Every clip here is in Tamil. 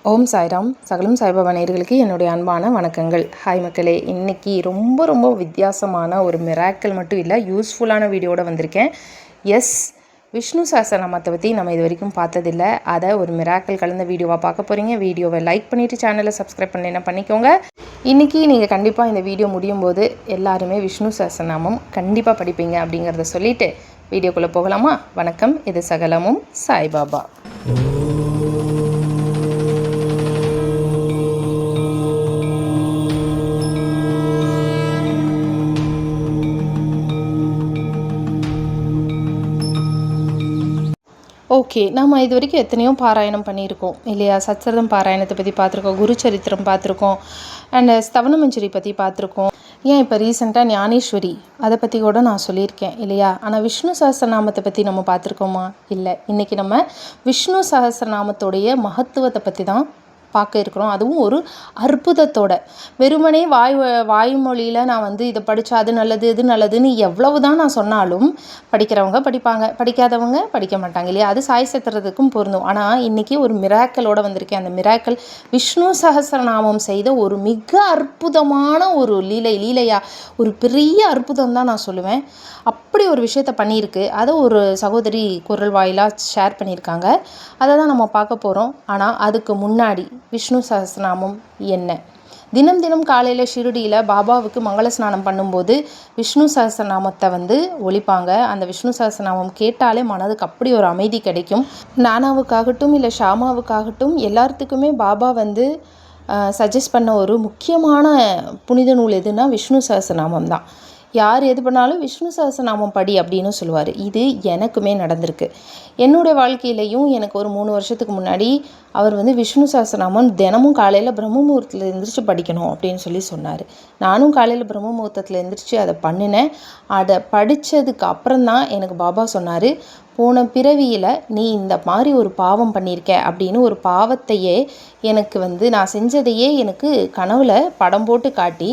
ஓம் சாய்ராம். சகலம் சாய்பாபா நேயர்களுக்கு என்னுடைய அன்பான வணக்கங்கள். ஹாய் மக்களே, இன்றைக்கி ரொம்ப வித்தியாசமான ஒரு மிராக்கிள் மட்டும் இல்லை, யூஸ்ஃபுல்லான வீடியோட வந்திருக்கேன். விஷ்ணு சஹஸ்ரநாமத்தை பற்றி நம்ம இது வரைக்கும் பார்த்ததில்லை. அதை ஒரு மிராக்கிள் கலந்த வீடியோவாக பார்க்க போகிறீங்க. வீடியோவை லைக் பண்ணிவிட்டு சேனலை சப்ஸ்கிரைப் பண்ணலைன்னா பண்ணிக்கோங்க. இன்றைக்கி நீங்கள் கண்டிப்பாக இந்த வீடியோ முடியும் போது எல்லாருமே விஷ்ணு சஹஸ்ரநாமம் கண்டிப்பாக படிப்பீங்க அப்படிங்கிறத சொல்லிவிட்டு வீடியோக்குள்ளே போகலாமா? வணக்கம். இது சகலமும் சாய்பாபா. ஓகே, நம்ம இது வரைக்கும் எத்தனையோ பாராயணம் பண்ணியிருக்கோம் இல்லையா? சச்சரிதம் பாராயணத்தை பற்றி பார்த்துருக்கோம், குரு சரித்திரம் பார்த்துருக்கோம், அண்ட் ஸ்தவனமஞ்சரி பற்றி பார்த்துருக்கோம். ஏன் இப்போ ரீசெண்டாக ஞானேஸ்வரி அதை பற்றி கூட நான் சொல்லியிருக்கேன் இல்லையா? ஆனால் விஷ்ணு சஹஸ்ரநாமத்தை பற்றி நம்ம பார்த்துருக்கோமா? இல்லை. இன்றைக்கி நம்ம விஷ்ணு சஹஸ்ரநாமத்தோடைய மகத்துவத்தை பற்றி தான் பார்க்க இருக்கிறோம். அதுவும் ஒரு அற்புதத்தோட. வெறுமனே வாய்மொழியில் நான் இதை படித்தா அது நல்லது இது நல்லதுன்னு எவ்வளவு தான் நான் சொன்னாலும் படிக்கிறவங்க படிப்பாங்க, படிக்காதவங்க படிக்க மாட்டாங்க இல்லையா? அது சாய் சத்திரத்துக்கும் பொருந்தும். ஆனால் இன்றைக்கி ஒரு மிராக்கலோடு வந்திருக்கேன். அந்த மிராக்கல் விஷ்ணு சஹஸ்ரநாமம் செய்த ஒரு மிக அற்புதமான ஒரு லீலையா, ஒரு பெரிய அற்புதம் தான் நான் சொல்லுவேன். அப்படி ஒரு விஷயத்த பண்ணியிருக்கு. அதை ஒரு சகோதரி குரல் வாயிலாக ஷேர் பண்ணியிருக்காங்க. அதை தான் நம்ம பார்க்க போகிறோம். ஆனால் அதுக்கு முன்னாடி விஷ்ணு சஹஸ்ரநாமம் என்ன? தினம் காலையில் ஷிரடியில் பாபாவுக்கு மங்கள ஸ்நானம் பண்ணும்போது விஷ்ணு சஹஸ்ரநாமத்தை ஒலிப்பாங்க. அந்த விஷ்ணு சஹஸ்ரநாமம் கேட்டாலே மனதுக்கு அப்படி ஒரு அமைதி கிடைக்கும். நானாவுக்காகட்டும் இல்லை ஷாமாவுக்காகட்டும் எல்லாத்துக்குமே பாபா சஜஸ்ட் பண்ண ஒரு முக்கியமான புனித நூல் எதுனா விஷ்ணு சஹஸ்ரநாமம் தான். யார் எது பண்ணாலும் விஷ்ணு சஹஸ்ரநாமம் படி அப்படின்னு சொல்லுவார். இது எனக்குமே நடந்திருக்கு. என்னுடைய வாழ்க்கையிலையும் எனக்கு ஒரு 3 வருஷத்துக்கு முன்னாடி அவர் விஷ்ணு சஹஸ்ரநாமம் தினமும் காலையில் பிரம்ம முகூர்த்தத்தில் எழுந்திரிச்சு படிக்கணும் அப்படின்னு சொன்னார். நானும் காலையில் பிரம்ம முகூர்த்தத்தில் எழுந்திரிச்சு அதை பண்ணினேன். அதை படித்ததுக்கு அப்புறம்தான் எனக்கு பாபா சொன்னார், போன பிறவியில் நீ இந்த மாதிரி ஒரு பாவம் பண்ணியிருக்க அப்படின்னு ஒரு பாவத்தையே எனக்கு நான் செஞ்சதையே எனக்கு கனவுல படம் போட்டு காட்டி,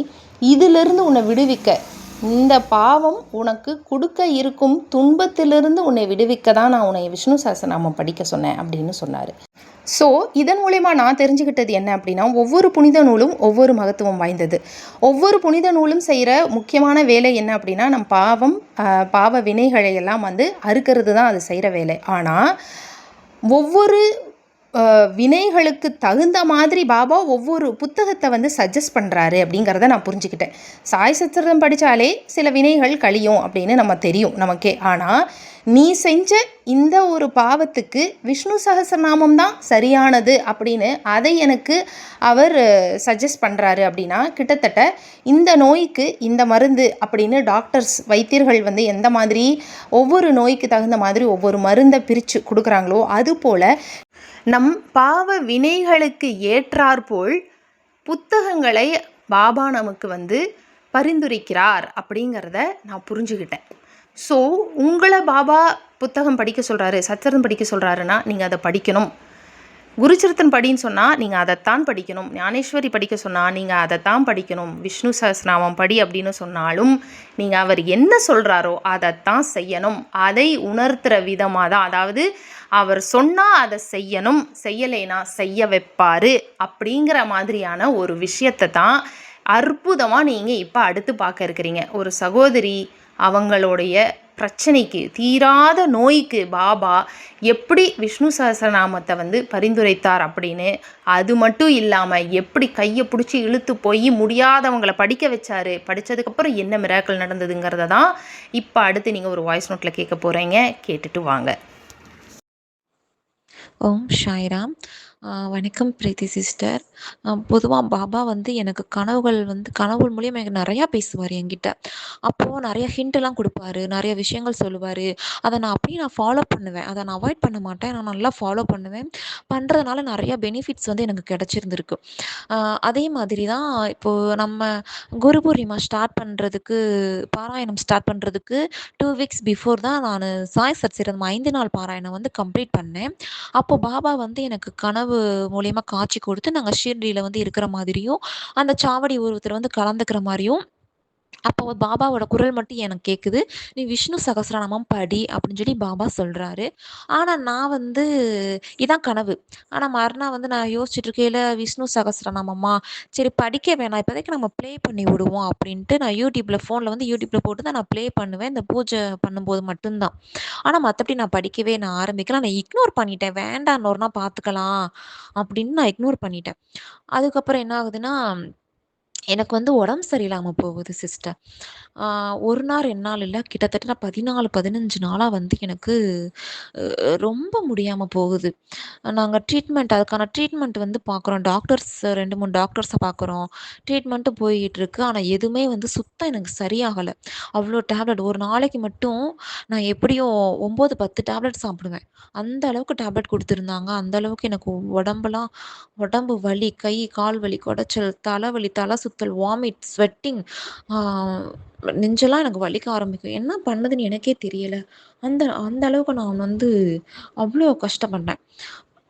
இதிலிருந்து உன்னை விடுவிக்க, இந்த பாவம் உனக்கு கொடுக்க இருக்கும் துன்பத்திலிருந்து உன்னை விடுவிக்க தான் நான் உன்னை விஷ்ணு சஹஸ்ரநாமம் படிக்க சொன்னேன் அப்படின்னு சொன்னார். ஸோ இதன் மூலமா நான் தெரிஞ்சுக்கிட்டது என்ன அப்படின்னா, ஒவ்வொரு புனித நூலும் ஒவ்வொரு மகத்துவம் வாய்ந்தது. ஒவ்வொரு புனித நூலும் செய்கிற முக்கியமான வேலை என்ன அப்படின்னா, நம் பாவ வினைகளை எல்லாம் அறுக்கிறது தான் அது செய்கிற வேலை. ஆனால் ஒவ்வொரு வினைகளுக்கு தகுந்த மாதிரி பாபா ஒவ்வொரு புத்தகத்தை சஜஸ்ட் பண்ணுறாரு அப்படிங்கிறத நான் புரிஞ்சுக்கிட்டேன். சாய் சத்திரம் படித்தாலே சில வினைகள் கழியும் அப்படின்னு நம்ம தெரியும் நமக்கே. ஆனால் நீ செஞ்ச இந்த ஒரு பாவத்துக்கு விஷ்ணு சஹஸ்ரநாமம் தான் சரியானது அப்படின்னு அதை எனக்கு அவர் சஜஸ்ட் பண்ணுறாரு. அப்படின்னா கிட்டத்தட்ட இந்த நோய்க்கு இந்த மருந்து அப்படின்னு டாக்டர்ஸ் வைத்தியர்கள் எந்த மாதிரி ஒவ்வொரு நோய்க்கு தகுந்த மாதிரி ஒவ்வொரு மருந்தை பிரித்து கொடுக்குறாங்களோ, அதுபோல் நம் பாவ வினைகளுக்கு ஏற்றாற்போல் புத்தகங்களை பாபா நமக்கு பரிந்துரைக்கிறார் அப்படிங்கிறத நான் புரிஞ்சுக்கிட்டேன். ஸோ உங்களை பாபா புத்தகம் படிக்க சொல்கிறாரு, சச்சரிதம் படிக்க சொல்கிறாருன்னா நீங்கள் அதை படிக்கணும். குருச்சரித்திரம் படின்னு சொன்னால் நீங்கள் அதைத்தான் படிக்கணும். ஞானேஸ்வரி படிக்க சொன்னால் நீங்கள் அதைத்தான் படிக்கணும். விஷ்ணு சஹஸ்ரநாமம் படி அப்படின்னு சொன்னாலும் நீங்கள் அவர் என்ன சொல்கிறாரோ அதைத்தான் செய்யணும். அதை உணர்த்துகிற விதமாக தான், அதாவது அவர் சொன்னால் அதை செய்யணும், செய்யலைனா செய்ய வைப்பார் அப்படிங்கிற மாதிரியான ஒரு விஷயத்தை தான் அற்புதமாக நீங்கள் இப்போ அடுத்து பார்க்க இருக்கிறீங்க. ஒரு சகோதரி அவங்களுடைய பிரச்சனைக்கு, தீராத நோய்க்கு பாபா எப்படி விஷ்ணு சஹஸ்ரநாமத்தை பரிந்துரைத்தார் அப்படின்னு, அது மட்டும் இல்லாமல் எப்படி கையை பிடிச்சி இழுத்து போய் முடியாதவங்களை படிக்க வச்சார், படித்ததுக்கப்புறம் என்ன மிராக்கிள் நடந்ததுங்கிறத தான் இப்போ அடுத்து நீங்கள் ஒரு வாய்ஸ் நோட்டில் கேட்க போகிறீங்க. கேட்டுட்டு வாங்க. ஓம் சாய்ராம். வணக்கம் பிரீத்தி சிஸ்டர். பொதுவாக பாபா எனக்கு கனவுகள் மூலியம் எனக்கு நிறையா பேசுவார் என்கிட்ட. அப்போது நிறைய ஹிண்ட்லாம் கொடுப்பாரு, நிறைய விஷயங்கள் சொல்லுவார். அதை நான் அப்படியே ஃபாலோ பண்ணுவேன். அதை நான் அவாய்ட் பண்ண மாட்டேன், நான் நல்லா ஃபாலோ பண்ணுவேன். பண்ணுறதுனால நிறையா பெனிஃபிட்ஸ் எனக்கு கிடச்சிருந்துருக்கு. அதே மாதிரி தான் இப்போது நம்ம குரு பூர்ணிமா பாராயணம் ஸ்டார்ட் பண்ணுறதுக்கு 2 வீக்ஸ் பிஃபோர் தான் நான் சாய் சச்சரிதம் 5 நாள் பாராயணம் கம்ப்ளீட் பண்ணேன். அப்போ பாபா எனக்கு கனவு மூலியமாக காட்சி கொடுத்து நாங்கள் ஷீர்டியில் இருக்கிற மாதிரியும், அந்த சாவடி உருவத்தில் கலந்துக்கிற மாதிரியும் அப்போ பாபாவோட குரல் மட்டும் எனக்கு கேட்குது. "நீ விஷ்ணு சகஸ்ரநாமம் படி" அப்படின்னு சொல்லி பாபா சொல்றாரு. ஆனா நான் வந்து இதான் கனவு. ஆனா மறுநாள் வந்து நான் யோசிச்சுட்டு இருக்கையில, விஷ்ணு சகஸ்ரநாமமா? சரி படிக்க வேணாம். இப்போதைக்கு நம்ம ப்ளே பண்ணி விடுவோம் அப்படின்ட்டு நான் யூடியூப்ல போட்டு தான் நான் ப்ளே பண்ணுவேன். இந்த பூஜை பண்ணும்போது மட்டும் தான். ஆனா மத்தபடி நான் படிக்கவே நான் ஆரம்பிக்கல. நான் இக்னோர் பண்ணிட்டேன். வேண்டாம் இன்னொரு நாள் பார்த்துக்கலாம் அப்படின்னு நான் இக்னோர் பண்ணிட்டேன். அதுக்கப்புறம் என்ன ஆகுதுன்னா, எனக்கு வந்து உடம்பு சரியில்லாம போகுது சிஸ்டர். ஆ 1 நாள் 2 நாள் இல்ல. கிட்டத்தட்ட நான் 14, 15 நாளா வந்து எனக்கு ரொம்ப முடியாம போகுது. நாங்க அதுக்கான ட்ரீட்மெண்ட் வந்து பார்க்குறோம். 2, 3 டாக்டர்ஸ பார்க்குறோம். ட்ரீட்மெண்ட்டும் போயிட்டுருக்கு. ஆனா எதுவுமே வந்து சுத்தம் எனக்கு சரியாகல. அவ்ளோ டேப்லெட் ஒரு நாளைக்கு மட்டும் நான் எப்படியும் 9, 10 டேப்லெட் சாப்பிடுவேன். அந்த அளவுக்கு டேப்லெட் குடுத்துருந்தாங்க. அந்த அளவுக்கு எனக்கு உடம்பு வலி, கை, கால் வலி, குடைச்சல், தலைவலி, தலை சுத்தல், வாமிட், ஸ்வெட்டிங், ஆ நெஞ்செல்லாம் எனக்கு வலிக்க ஆரம்பிக்கும். என்ன பண்ணுதுன்னு எனக்கே தெரியல. அந்த அந்த அளவுக்கு நான் வந்து அவ்ளோ கஷ்டப்பட்டேன்.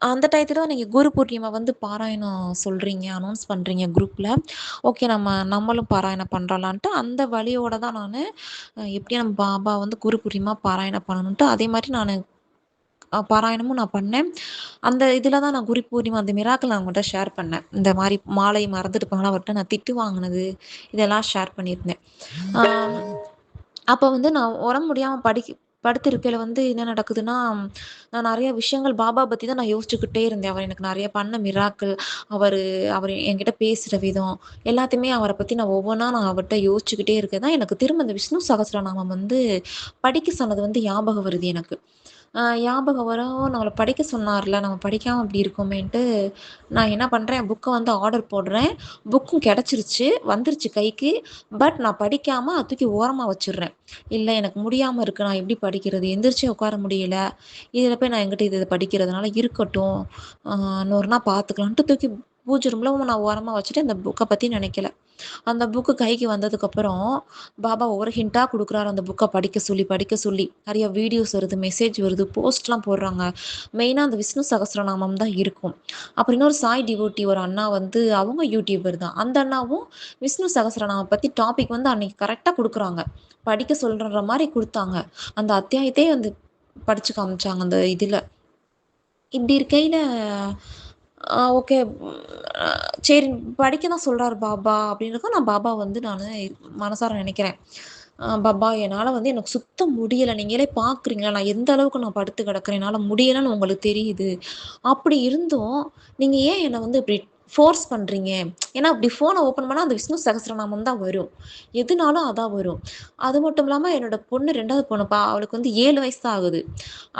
அந்த டயத்துல தான் நீங்க குரு பூர்ணிமா வந்து பாராயணம் சொல்றீங்க, அனௌன்ஸ் பண்றீங்க குரூப்ல. ஓகே நம்மளும் பாராயணம் பண்றலான்ட்டு அந்த வழியோட தான் நானு எப்படியும் நம்ம பாபா வந்து குரு பூர்ணிமா பாராயணம் பண்ணணுன்ட்டு அதே மாரி நானு பாராயணமும் நான் பண்ணேன். அந்த இதில தான் நான் குரு பூர்ணிமா அந்த மிராக்கிள் நான் உங்கள்ட்ட ஷேர் பண்ணேன். இந்த மாரி மாலை மறந்துட்டு போனா அவர்ட்ட நான் திட்டு வாங்குனது, இதெல்லாம் ஷேர் பண்ணியிருந்தேன். ஆ அப்ப வந்து நான் உடம்பு முடியாம படுத்திருக்கையில வந்து என்ன நடக்குதுன்னா, நான் நெறைய விஷயங்கள் பாபா பத்தி தான் நான் யோசிச்சுக்கிட்டே இருந்தேன். அவர் எனக்கு நெறைய பண்ண மிராக்கிள், அவரு அவரு என்கிட்ட பேசுற விதம், எல்லாத்தையுமே அவர பத்தி நான் ஒவ்வொன்னா நான் அவர்ட்ட யோசிச்சுக்கிட்டே இருக்க தான் எனக்கு திரும்ப இந்த விஷ்ணு சகஸ்ரநாமம் வந்து படிக்க சொன்னது வந்து ஞாபகம் வருது எனக்கு. ஞாபகம் வரவும் நம்மள படிக்க சொன்னார்ல, நம்ம படிக்காம இப்படி இருக்கோமேன்ட்டு, நான் என்ன பண்றேன், புக்க வந்து ஆர்டர் போடுறேன். புக்கும் கெடைச்சிருச்சு, வந்துருச்சு கைக்கு. பட் நான் படிக்காம அத தூக்கி ஓரமா வச்சுர்றேன். இல்ல எனக்கு முடியாம இருக்கு. நான் எப்படி படிக்கிறது? எந்திரிச்சே உட்கார முடியல. இதில போய் நான் எங்கிட்டு இத படிக்கிறதுனால இருக்கட்டும். ஆ இன்னொரு நாள் பார்த்துக்கலான்ட்டு தூக்கி பூஜை ரூம்ல நான் ஓரமா வச்சுட்டு இந்த புக்க பத்தி நினைக்கல. அந்த புக்கு கைக்கு வந்ததுக்கப்புறம், பாபா ஒவ்வொரு ஹிண்ட்டா குடுக்குறாரு அந்த புக்க படிக்க சொல்லி, படிக்க சொல்லி. நெறைய வீடியோஸ் வருது, மெசேஜ் வருது, போஸ்ட்லாம் போடுறாங்க. மெயினா அந்த விஷ்ணு சகஸ்ரநாமம் தான் இருக்கும். அப்புறம் இன்னொரு சாய் டிவோட்டி ஒரு அண்ணா வந்து அவங்க யூடியூபர் தான். அந்த அண்ணாவும் விஷ்ணு சகஸ்ரநாமம் பத்தி டாபிக் வந்து அன்னைக்கு கரெக்ட்டா குடுக்குறாங்க. படிக்க சொல்றன்ற மாரி குடுத்தாங்க. அந்த அத்தியாயத்தையே வந்து படிச்சு காமிச்சாங்க அந்த இதுல. இப்படி இருக்கையில, ஓகே. அ சரி படிக்க தான் சொல்றாரு பாபா அப்படின்றப்ப நான் பாபா வந்து மனசார நெனைக்கிறேன். பாபா என்னால வந்து எனக்கு சுத்த முடியல. நீங்களே பார்க்குறீங்களா? நான் எந்த அளவுக்கு நான் படுத்து கிடக்கிறேன். என்னால முடியலன்னு உங்களுக்கு தெரியுது. அப்படி இருந்தும், நீங்க ஏன் என்ன வந்து இப்படி ஃபோர்ஸ் பண்றீங்க? ஏன்னா அப்படி ஃபோன ஓப்பன் பண்ணா அந்த விஷ்ணு சகஸ்ரநாமம் தான் வரும். எதுனாலும் அதான் வரும். அது மட்டும் இல்லாம என்னோட பொண்ணு 2வது பொண்ணுப்பா. அவளுக்கு வந்து 7 வயசு தான் ஆகுது.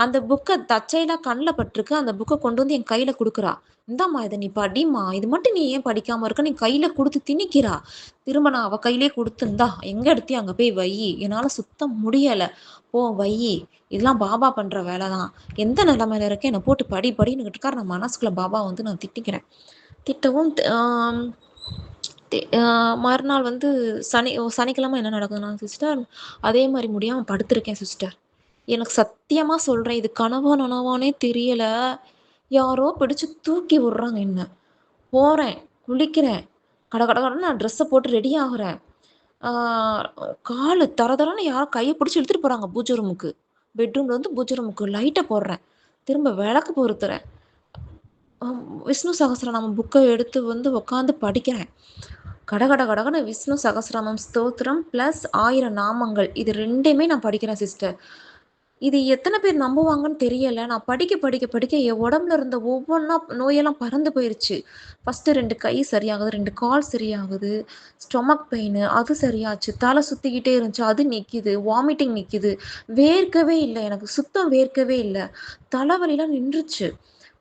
அந்த புக்க தற்செயலா கண்ல பட்டுருக்கு. அந்த புக்க கொண்டு வந்து என் கையில குடுக்குறா. "இந்தாம்மா இத நீ படிம்மா. இது மட்டும் நீ ஏன் படிக்காம இருக்க?" நீ கையில குடுத்து திணிக்கிறா. திரும்ப நான் அவ கையிலேயே குடுத்து, "இந்தா எங்க எடுத்தியோ அங்க போய் வையி. என்னால சுத்த முடியல. போ வையி. இதெல்லாம் பாபா பண்ற வேல தான். எந்த நிலைமையில இருக்க? என்ன போட்டு படி படின்னுகிட்டு இருக்காரு." நான் மனசுக்குள்ள பாபாவ வந்து நான் திட்டிக்கிறேன். திட்டவும் ஆம் மறுநாள் வந்து சனிக்கிழமை என்ன நடக்குதுன்னா சிஸ்டர், அதே மாரி முடியாம படுத்திருக்கேன் சிஸ்டர். எனக்கு சத்தியமா சொல்றேன். இது கனவா, நனவான்னே தெரியல. யாரோ பிடிச்சு தூக்கி விடுறாங்க என்ன. போறேன், குளிக்கிறேன். கட கட கடன்னு நான் ட்ரெஸ்ஸ போட்டு ரெடி ஆகுறேன். ஆ காலு தர தரன்னு யாரோ கைய பிடிச்சு இழுத்துட்டு போறாங்க பூஜை ரூமுக்கு. பெட்ரூம்ல இருந்து பூஜை ரூமுக்கு லைட்ட போடுறேன். திரும்ப விளக்கு பொருத்துறேன். விஷ்ணு சகஸ்ரநாமம் புக்க எடுத்து வந்து உட்காந்து படிக்கிறேன். கட கட கடன்னு விஷ்ணு சகஸ்ரநாமம் ஸ்தோத்திரம் பிளஸ் 1000 நாமங்கள். இது 2யுமே நான் படிக்கிறேன் சிஸ்டர். இது எத்தன பேர் நம்புவாங்கன்னு தெரியல. நான் படிக்க, படிக்க, படிக்க என் உடம்புல இருந்த ஒவ்வொன்னா நோயெல்லாம் பறந்து போயிருச்சு. ஃபர்ஸ்ட்டு 2 கை சரியாகுது, 2 கால் சரியாகுது. ஸ்டொமக் பெயினு அது சரியாச்சு. தலை சுத்திக்கிட்டே இருந்துச்சு. அது நிக்கிது. வாமிட்டிங் நிக்கிது. வேர்க்கவே இல்ல. எனக்கு சுத்தம் வேர்க்கவே இல்ல. தலைவலிலாம் நின்றுச்சு.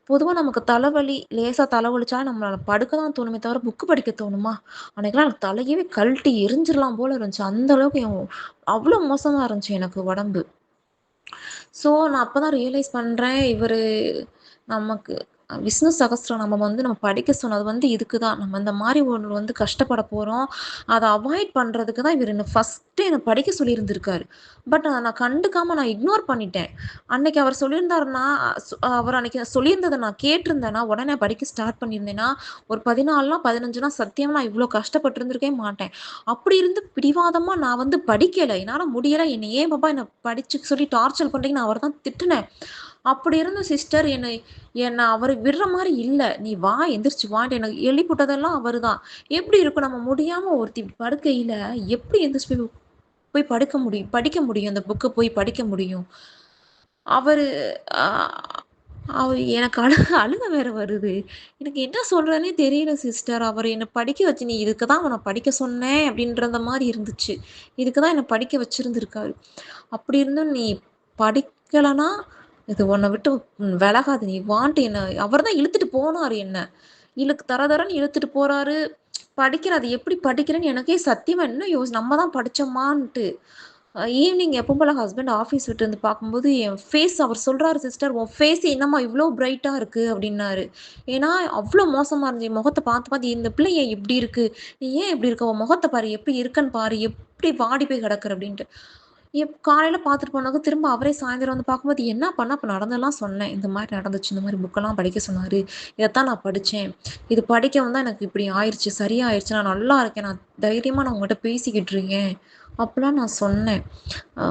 பொதுவா நமக்கு தலைவலி, லேசா தலைவலிச்சா நம்மளால படுக்க தான் தோணுமே தவிர, புக் படிக்க தோணுமா? அன்னைக்கெல்லாம் எனக்கு தலையவே கழட்டி எரிஞ்சிரலாம் போல இருந்துச்சு. அந்த அளவுக்கு அவ்ளோ மோசமா இருந்துச்சு எனக்கு உடம்பு. ஸோ, நான் அப்ப தான் ரியலைஸ் பண்றேன், நமக்கு விஷ்ணு சகஸ்ரநாமம் வந்து நம்ம படிக்க சொன்னது வந்து இதுக்கு தான். நம்ம இந்த மாரி ஒண்ணு வந்து கஷ்டப்பட போறோம். அத அவாய்ட் பண்றதுக்கு தான் இவரு என்ன ஃபர்ஸ்ட்டே என்ன படிக்க சொல்லியிருந்திருக்காரு. பட் அத நான் கண்டுக்காம நான் இக்னோர் பண்ணிட்டேன். அன்னைக்கு அவர் சொல்லியிருந்தாருன்னா, அவர் அன்னைக்கு சொல்லியிருந்தத நான் கேட்டிருந்தேன்னா, உடனே படிக்க ஸ்டார்ட் பண்ணியிருந்தேன்னா, ஒரு 14லாம் 15லாம் சத்தியமா நான் இவ்ளோ கஷ்டப்பட்டுருந்திருக்கவே மாட்டேன். அப்படி இருந்து பிடிவாதமா நான் வந்து படிக்கல. என்னால முடியல. என்ன ஏன் பாப்பா என்ன படிச்சுக்க சொல்லி டார்ச்சர் பண்றீங்கன்னு அவர தான் திட்டுனேன். அப்படி இருந்த சிஸ்டர் என்ன அவரு விடுற மாரி இல்ல. "நீ வா, எந்திரிச்சு வான்ட்டு" என்ன எழுப்பி விட்டதெல்லாம் அவருதான். எப்படி இருக்கும் நம்ம முடியாம ஒருத்தி படுக்கையில எப்படி எந்திரிச்சு போய் போய் படுக்க முடியும்? படிக்க முடியும். அந்த புக்க போய் படிக்க முடியும். அவரு அ அவரு எனக்கு அழுக வேற வருது. எனக்கு என்ன சொல்றதுன்னே தெரியல சிஸ்டர். அவரு என்ன படிக்க வச்சு "நீ இதுக்கு தான் உன்ன படிக்க சொன்னேன்" அப்படின்றத மாரி இருந்துச்சு. இதுக்கு தான் என்ன படிக்க வச்சிருந்திருக்காரு. அப்படி இருந்தும் நீ படிக்கலன்னா, இது உன்ன விட்டு விலகாது. நீ வான்ட்டு என்ன அவர் தான் இழுத்துட்டு போனாரு என்ன. தர தரன்னு இழுத்துட்டு போறாரு. படிக்கிறேன். அது எப்படி படிக்கிறேன்னு எனக்கே சத்தியமா இன்னும் நம்ம தான் படிச்சோமான்ட்டு. ஈவினிங் எப்பவும் போல ஹஸ்பண்ட் ஆஃபீஸ் விட்டு வந்து பார்க்கும்போது, என் ஃபேஸ் அவர் சொல்றாரு சிஸ்டர், "உன் ஃபேஸ் என்னம்மா இவ்ளோ பிரைட்டா இருக்கு?" அப்டின்னாரு. ஏன்னா, அவ்ளோ மோசமா இருந்துச்சு. என் முகத்த பார்த்து பார்த்து, "இந்த பிள்ளை ஏன் இப்டி இருக்கு? நீ ஏன் இப்டி இருக்க? உன் முகத்த பாரு, எப்டி இருக்கன்னு பாரு. எப்டி வாடி போய் கிடக்குற?" அப்டின்ட்டு. காலையில பார்த்துட்டு போனவங்க திரும்ப அவரே சாயந்தரம் வந்து பார்க்கும்போது, "என்ன பண்ண?" அப்ப நடந்ததெல்லாம் சொன்னேன். இந்த மாரி நடந்துச்சு. இந்த மாரி புக்கெல்லாம் படிக்க சொன்னாரு. இதத்தான் நான் படிச்சேன். இது படிக்கவும் தான் எனக்கு இப்டி ஆயிருச்சு. சரியாயிருச்சு. நான் நல்லா இருக்கேன். நான் தைரியமா உங்கட்ட பேசிக்கிட்டு இருக்கேன். அப்பலாம் நான் சொன்னேன். அ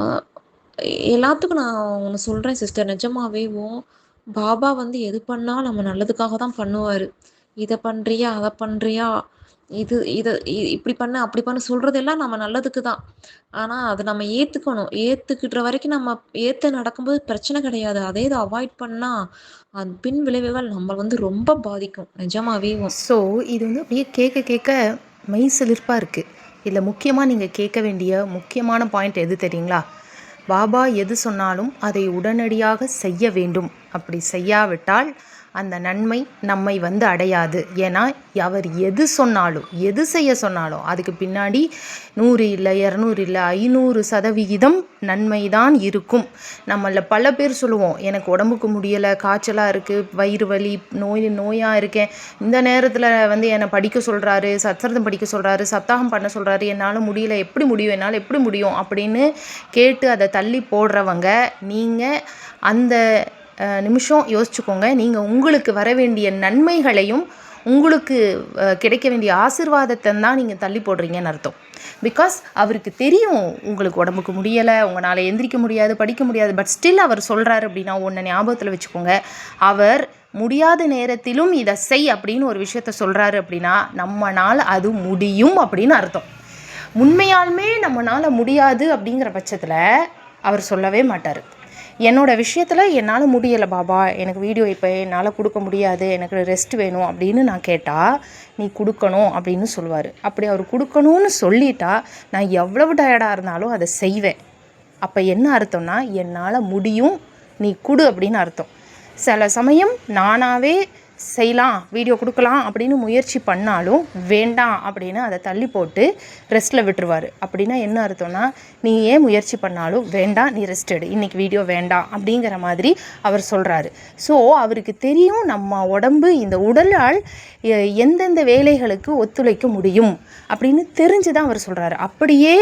எல்லாத்துக்கும் நான் ஒண்ணு சொல்றேன் சிஸ்டர். நிஜமாவேவும் பாபா வந்து எது பண்ணாலும் நம்ம நல்லதுக்காக தான் பண்ணுவாரு. இத பண்றியா? அத பண்றியா? இது இத இப்படி பண்ணு, அப்படி பண்ணு சொல்றதெல்லாம் நம்ம நல்லதுக்கு தான். ஆனா, அத நம்ம ஏத்துக்கணும். ஏத்துக்கிற வரைக்கும் நம்ம ஏத்து நடக்கும்போது பிரச்சனை கிடையாது. அதே இத அவாய்ட் பண்ணா, அது பின் விளைவுகள் நம்மள வந்து ரொம்ப பாதிக்கும். நிஜமாவேவும். ஸோ இது வந்து அப்படியே கேட்க கேட்க மெய் சிலிர்ப்பா இருக்குது. இதில் முக்கியமாக நீங்கள் கேட்க வேண்டிய முக்கியமான பாயிண்ட் எது தெரியுங்களா? பாபா எது சொன்னாலும் அதை உடனடியாக செய்ய வேண்டும். அப்படி செய்யாவிட்டால் அந்த நன்மை நம்மை வந்து அடையாது. ஏன்னா அவர் எது சொன்னாலும் எது செய்ய சொன்னாலும் அதுக்கு பின்னாடி 100 இல்லை 200 இல்லை 500% நன்மை தான் இருக்கும். நம்மள பல பேர் சொல்லுவோம், எனக்கு உடம்புக்கு முடியலை, காய்ச்சலாக இருக்குது, வயிறு வலி, நோயாக இருக்கேன், இந்த நேரத்தில் வந்து என்னை படிக்க சொல்கிறாரு, சத்சங்கம் படிக்க சொல்கிறாரு, சப்தாகம் பண்ண சொல்கிறாரு, என்னால் முடியல, எப்படி முடியும், என்னால் எப்படி முடியும் அப்படின்னு கேட்டு அதை தள்ளி போடுறவங்க நீங்கள் அந்த நிமிஷம் யோசிச்சுக்கோங்க. நீங்கள் உங்களுக்கு வர வேண்டிய நன்மைகளையும் உங்களுக்கு கிடைக்க வேண்டிய ஆசீர்வாதத்தை தான் நீங்கள் தள்ளி போடுறீங்கன்னு அர்த்தம். பிகாஸ் அவருக்கு தெரியும் உங்களுக்கு உடம்புக்கு முடியலை, உங்களால் எந்திரிக்க முடியாது, படிக்க முடியாது, பட் ஸ்டில் அவர் சொல்கிறாரு அப்படின்னா ஒன்று ஞாபகத்தில் வச்சுக்கோங்க. அவர் முடியாத நேரத்திலும் இதை செய் அப்படின்னு ஒரு விஷயத்த சொல்கிறாரு அப்படின்னா நம்மனால் அது முடியும் அப்படின்னு அர்த்தம். உண்மையாலுமே நம்மளால் முடியாது அப்படிங்கிற பட்சத்தில் அவர் சொல்லவே மாட்டார். என்னோடய விஷயத்தில் என்னால் முடியலை பாபா, எனக்கு வீடியோ இப்போ என்னால் கொடுக்க முடியாது, எனக்கு ரெஸ்ட் வேணும் அப்படின்னு நான் கேட்டால் நீ கொடுக்கணும் அப்படின்னு சொல்லுவார். அப்படி அவர் கொடுக்கணும்னு சொல்லிட்டா நான் எவ்வளவு டயர்டாக இருந்தாலும் அதை செய்வேன். அப்போ என்ன அர்த்தம்னா என்னால் முடியும், நீ கொடு அப்படின்னு அர்த்தம். சில சமயம் நானாகவே செய்யலாம், வீடியோ கொடுக்கலாம் அப்படின்னு முயற்சி பண்ணாலும் வேண்டாம் அப்படின்னு அதை தள்ளி போட்டு ரெஸ்ட்டில் விட்டுருவார். அப்படின்னா என்ன அர்த்தம்னா நீ ஏன் முயற்சி பண்ணாலும் வேண்டாம், நீ ரெஸ்ட் எடு, இன்றைக்கி வீடியோ வேண்டாம் அப்படிங்கிற மாதிரி அவர் சொல்கிறாரு. ஸோ அவருக்கு தெரியும் நம்ம உடம்பு இந்த உடலால் எந்தெந்த வேலைகளுக்கு ஒத்துழைக்க முடியும் அப்படின்னு தெரிஞ்சு தான் அவர் சொல்கிறாரு. அப்படியே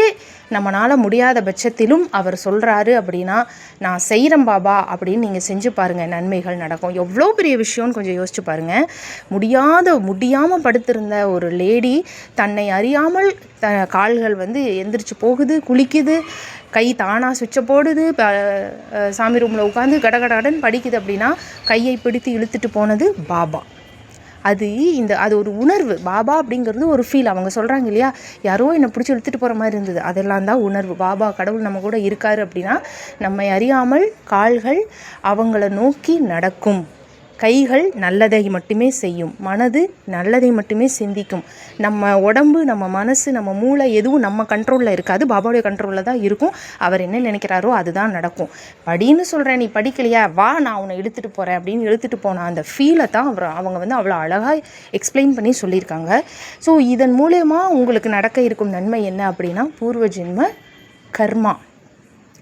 நம்மளால் முடியாத பட்சத்திலும் அவர் சொல்கிறாரு அப்படின்னா நான் செய்கிறேன் பாபா அப்படின்னு நீங்கள் செஞ்சு பாருங்கள், நன்மைகள் நடக்கும். எவ்வளோ பெரிய விஷயம்னு கொஞ்சம் யோசிச்சு பாருங்கள். முடியாமல் படுத்திருந்த ஒரு லேடி தன்னை அறியாமல் கால்கள் வந்து எந்திரிச்சு போகுது, குளிக்குது, கை தானாக சுவிட்சை போடுது, சாமி ரூமில் உட்காந்து கடகடன்னு படிக்குது அப்படின்னா கையை பிடித்து இழுத்துட்டு போனது பாபா. அது ஒரு உணர்வு. பாபா அப்படிங்கிறது ஒரு ஃபீல். அவங்க சொல்கிறாங்க இல்லையா, யாரோ என்னை பிடிச்சி இழுத்துட்டு போகிற மாதிரி இருந்தது, அதெல்லாம் தான் உணர்வு. பாபா கடவுள் நம்ம கூட இருக்காரு அப்படின்னா நம்மை அறியாமல் கால்கள் அவங்கள நோக்கி நடக்கும், கைகள் நல்லதை மட்டுமே செய்யும், மனது நல்லதை மட்டுமே சிந்திக்கும். நம்ம உடம்பு, நம்ம மனசு, நம்ம மூளை எதுவும் நம்ம கண்ட்ரோலில் இருக்காது, பாபாவுடைய கண்ட்ரோலில் தான் இருக்கும். அவர் என்ன நினைக்கிறாரோ அதுதான் நடக்கும். படின்னு சொல்கிறேன், நீ படிக்கலையா, வா நான் உன்னை இழுத்துட்டு போகிறேன் அப்படின்னு இழுத்துட்டு போன அந்த ஃபீலை தான் அவங்க வந்து அவ்வளோ அழகாக எக்ஸ்பிளைன் பண்ணி சொல்லியிருக்காங்க. ஸோ இதன் மூலயமா உங்களுக்கு நடக்க இருக்கும் நன்மை என்ன அப்படின்னா பூர்வ ஜென்ம கர்மா.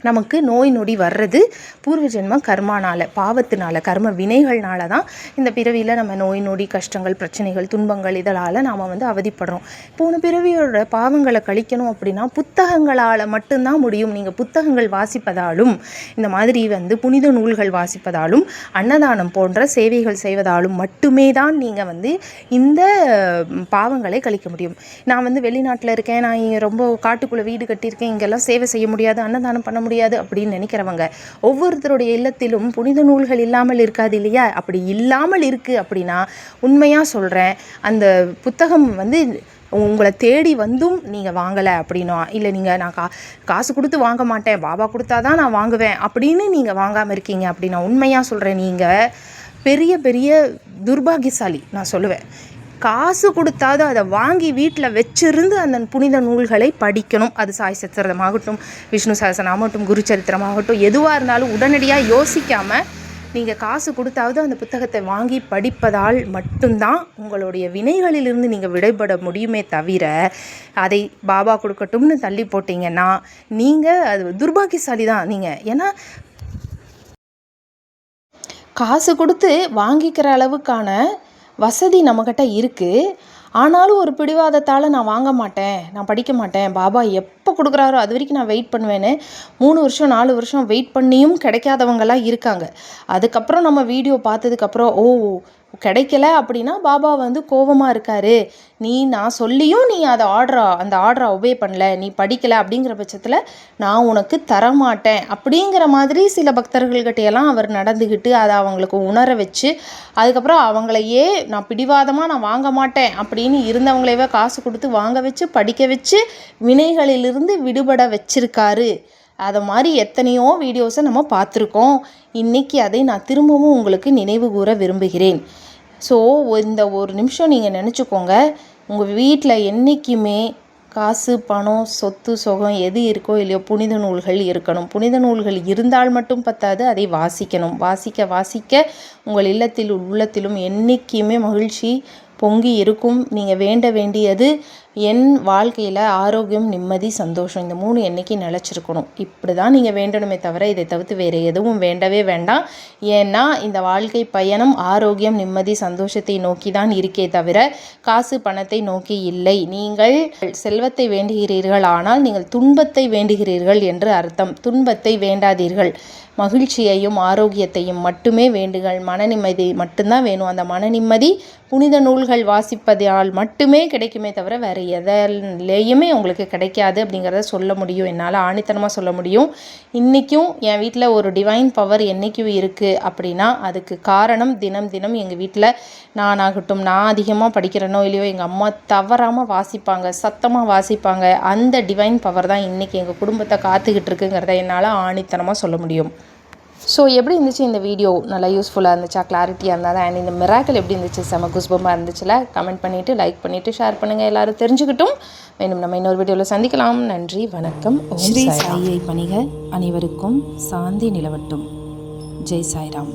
நமக்கு நோய் நொடி வர்றது பூர்வ ஜென்ம கர்மானால், பாவத்தினால, கர்ம வினைகள்னால தான் இந்த பிறவியில் நம்ம நோய் நொடி, கஷ்டங்கள், பிரச்சனைகள், துன்பங்கள் இதனால் நாம் அவதிப்படுறோம். போன பிறவியோட பாவங்களை கழிக்கணும் அப்படின்னா புத்தகங்களால் மட்டும்தான் முடியும். நீங்கள் புத்தகங்கள் வாசிப்பதாலும், இந்த மாதிரி புனித நூல்கள் வாசிப்பதாலும், அன்னதானம் போன்ற சேவைகள் செய்வதாலும் மட்டுமே தான் நீங்கள் இந்த பாவங்களை கழிக்க முடியும். நான் வெளிநாட்டில் இருக்கேன், நான் ரொம்ப காட்டுக்குள்ளே வீடு கட்டியிருக்கேன், இங்கெல்லாம் சேவை செய்ய முடியாது, அன்னதானம் பண்ண முடியாது அப்படின்னு நினைக்கிறவங்க, ஒவ்வொருத்தருடைய இல்லத்திலும் புனித நூல்கள் இல்லாமல் இருக்காது இல்லையா? அப்படி இல்லாமல் இருக்குது அப்படின்னா உண்மையாக சொல்கிறேன், அந்த புத்தகம் உங்களை தேடி வந்தும் நீங்கள் வாங்கலை அப்படின்னா, இல்லை நீங்கள் நான் காசு கொடுத்து வாங்க மாட்டேன், பாபா கொடுத்தா தான் நான் வாங்குவேன் அப்படின்னு நீங்கள் வாங்காமல் இருக்கீங்க அப்படின்னா, உண்மையாக சொல்கிறேன், நீங்கள் பெரிய பெரிய துர்பாகியசாலி நான் சொல்லுவேன். காசு கொடுத்தாது அதை வாங்கி வீட்டில் வச்சிருந்து அந்த புனித நூல்களை படிக்கணும். அது சாய் சச்சரிதமாகட்டும், விஷ்ணு சஹஸ்ரநாமமாகட்டும், குரு சரித்திரமாகட்டும், எதுவாக இருந்தாலும் உடனடியாக யோசிக்காமல் நீங்கள் காசு கொடுத்தாவது அந்த புத்தகத்தை வாங்கி படிப்பதால் மட்டும்தான் உங்களுடைய வினைகளிலிருந்து நீங்கள் விடைபட முடியுமே தவிர, அதை பாபா கொடுக்கட்டும்னு தள்ளி போட்டிங்கன்னா நீங்கள் அது துர்பாகியசாலி தான் நீங்கள். ஏன்னா காசு கொடுத்து வாங்கிக்கிற அளவுக்கான வசதி நம்மக்கிட்ட இருக்குது. ஆனாலும் ஒரு பிடிவாதத்தால் நான் வாங்க மாட்டேன், நான் படிக்க மாட்டேன், பாபா எப்போ கொடுக்குறாரோ அது வரைக்கும் நான் வெயிட் பண்ணுவேன்னு 3 வருஷம் 4 வருஷம் வெயிட் பண்ணியும் கிடைக்காதவங்களாம் இருக்காங்க. அதுக்கப்புறம் நம்ம வீடியோ பார்த்ததுக்கப்புறம் கிடைக்கல அப்படின்னா பாபா கோபமாக இருக்காரு, நான் சொல்லியும் நீ அந்த ஆர்டரை ஒபே பண்ணல, நீ படிக்கலை, அப்படிங்கிற பட்சத்தில் நான் உனக்கு தரமாட்டேன் அப்படிங்கிற மாதிரி சில பக்தர்கள்கிட்டையெல்லாம் அவர் நடந்துக்கிட்டு அதை அவங்களுக்கு உணர வச்சு, அதுக்கப்புறம் அவங்களையே நான் பிடிவாதமாக நான் வாங்க மாட்டேன் அப்படின்னு இருந்தவங்களையே காசு கொடுத்து வாங்க வச்சு படிக்க வச்சு வினைகளிலிருந்து விடுபட வச்சிருக்காரு. அதை மாதிரி எத்தனையோ வீடியோஸை நம்ம பார்த்துருக்கோம். இன்றைக்கி அதை நான் திரும்பவும் உங்களுக்கு நினைவு கூற விரும்புகிறேன். ஸோ இந்த ஒரு நிமிஷம் நீங்கள் நினச்சிக்கோங்க, உங்கள் வீட்டில் என்றைக்குமே காசு, பணம், சொத்து, சுகம் எது இருக்கோ இல்லையோ புனித நூல்கள் இருக்கணும். புனித நூல்கள் இருந்தால் மட்டும் பத்தாது, அதை வாசிக்கணும். வாசிக்க வாசிக்க உங்கள் இல்லத்தில் உள்ளத்திலும் என்றைக்குமே மகிழ்ச்சி பொங்கி இருக்கும். நீங்கள் வேண்ட வேண்டியது என் வாழ்க்கையில் ஆரோக்கியம், நிம்மதி, சந்தோஷம், இந்த 3 என்றைக்கு நிலச்சிருக்கணும். இப்படி தான் நீங்கள் வேண்டணுமே தவிர இதை தவிர்த்து வேறு எதுவும் வேண்டவே வேண்டாம். ஏன்னா இந்த வாழ்க்கை பயணம் ஆரோக்கியம், நிம்மதி, சந்தோஷத்தை நோக்கி தான் இருக்கே தவிர காசு பணத்தை நோக்கி இல்லை. நீங்கள் செல்வத்தை வேண்டுகிறீர்கள், ஆனால் நீங்கள் துன்பத்தை வேண்டுகிறீர்கள் என்று அர்த்தம். துன்பத்தை வேண்டாதீர்கள், மகிழ்ச்சியையும் ஆரோக்கியத்தையும் மட்டுமே வேண்டுங்கள். மன நிம்மதி மட்டும்தான் வேணும். அந்த மன நிம்மதி புனித நூல்கள் வாசிப்பதால் மட்டுமே கிடைக்குமே தவிர வேறு எதுலேயுமே உங்களுக்கு கிடைக்காது அப்படிங்கிறத சொல்ல முடியும், என்னால் ஆணித்தனமாக சொல்ல முடியும். இன்றைக்கும் என் வீட்டில் ஒரு டிவைன் பவர் என்றைக்கும் இருக்குது அப்படின்னா அதுக்கு காரணம் தினம் தினம் எங்கள் வீட்டில் நானாகட்டும், நான் அதிகமாக படிக்கிறேனோ இல்லையோ எங்கள் அம்மா தவறாமல் வாசிப்பாங்க, சத்தமாக வாசிப்பாங்க. அந்த டிவைன் பவர் தான் இன்றைக்கி எங்கள் குடும்பத்தை காத்துக்கிட்டு இருக்குங்கிறத என்னால் ஆணித்தனமாக சொல்ல முடியும். ஸோ எப்படி இருந்துச்சு இந்த வீடியோ? நல்லா யூஸ்ஃபுல்லாக இருந்துச்சா? கிளாரிட்டியாக இருந்தால் அண்ட் இந்த மிராக்கிள் எப்படி இருந்துச்சு? செம குஸ்பமாக இருந்துச்சுல? கமெண்ட் பண்ணிவிட்டு, லைக் பண்ணிவிட்டு, ஷேர் பண்ணுங்கள். எல்லோரும் தெரிஞ்சுக்கிட்டும். மேலும் நம்ம இன்னொரு வீடியோவில் சந்திக்கலாம். நன்றி, வணக்கம். ஸ்ரீ சாயை பணிக அனைவருக்கும் சாந்தி நிலவட்டும். ஜெய் சாய்ராம்.